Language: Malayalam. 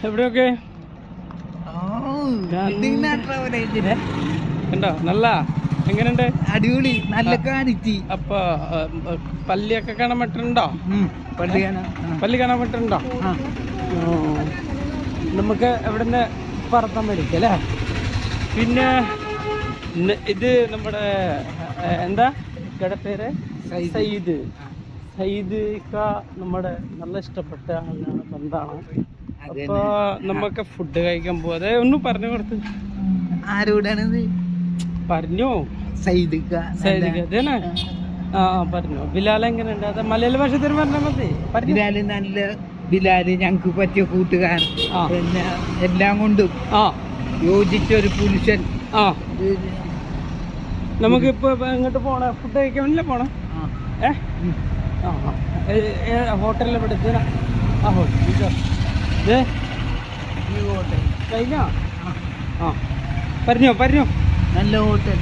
എവിടെയൊക്കെ ഉണ്ടോ? നല്ല എങ്ങനെയുണ്ട്? അടിപൊളി, നല്ല ക്വാളിറ്റി. അപ്പൊ പള്ളിയൊക്കെ കാണാൻ പറ്റുന്നുണ്ടോ? പള്ളി കാണാൻ പറ്റുന്നുണ്ടോ? നമുക്ക് എവിടുന്ന് പറത്താൻ മേടിക്കാം അല്ലേ? പിന്നെ ഇത് നമ്മുടെ എന്താ കട പേര്? സയ്യിദ്. സയ്യിദ് നമ്മുടെ നല്ല ഇഷ്ടപ്പെട്ട ആളാണ്, ബന്ധാണ്. അപ്പൊ നമുക്ക് ഫുഡ് കഴിക്കാൻ പോവാതെ ഒന്ന് പറഞ്ഞു കൊടുത്ത്. ആരോടാണിത്? പറഞ്ഞോ. സയ്യിദ് അതേനെ. ആ പറഞ്ഞു. ബിലാൽ എങ്ങനെയുണ്ട്? അത് മലയാള ഭാഷത്തിൽ പറഞ്ഞാൽ മതി. ബിലാല് നല്ല, ബിലാല് ഞങ്ങക്ക് പറ്റിയ കൂട്ടുകാരൻ, പിന്നെ എല്ലാം കൊണ്ടും യോജിച്ച ഒരു പുരുഷൻ. നമുക്കിപ്പോ ഇങ്ങോട്ട് പോണ ഫുഡ് കഴിക്കാൻ വേണ്ടിയല്ലേ പോണേ? ഹോട്ടലിൽ പഠിച്ച ആ ഹോട്ടൽ കഴിഞ്ഞോ? പറഞ്ഞോ. നല്ല ഹോട്ടൽ.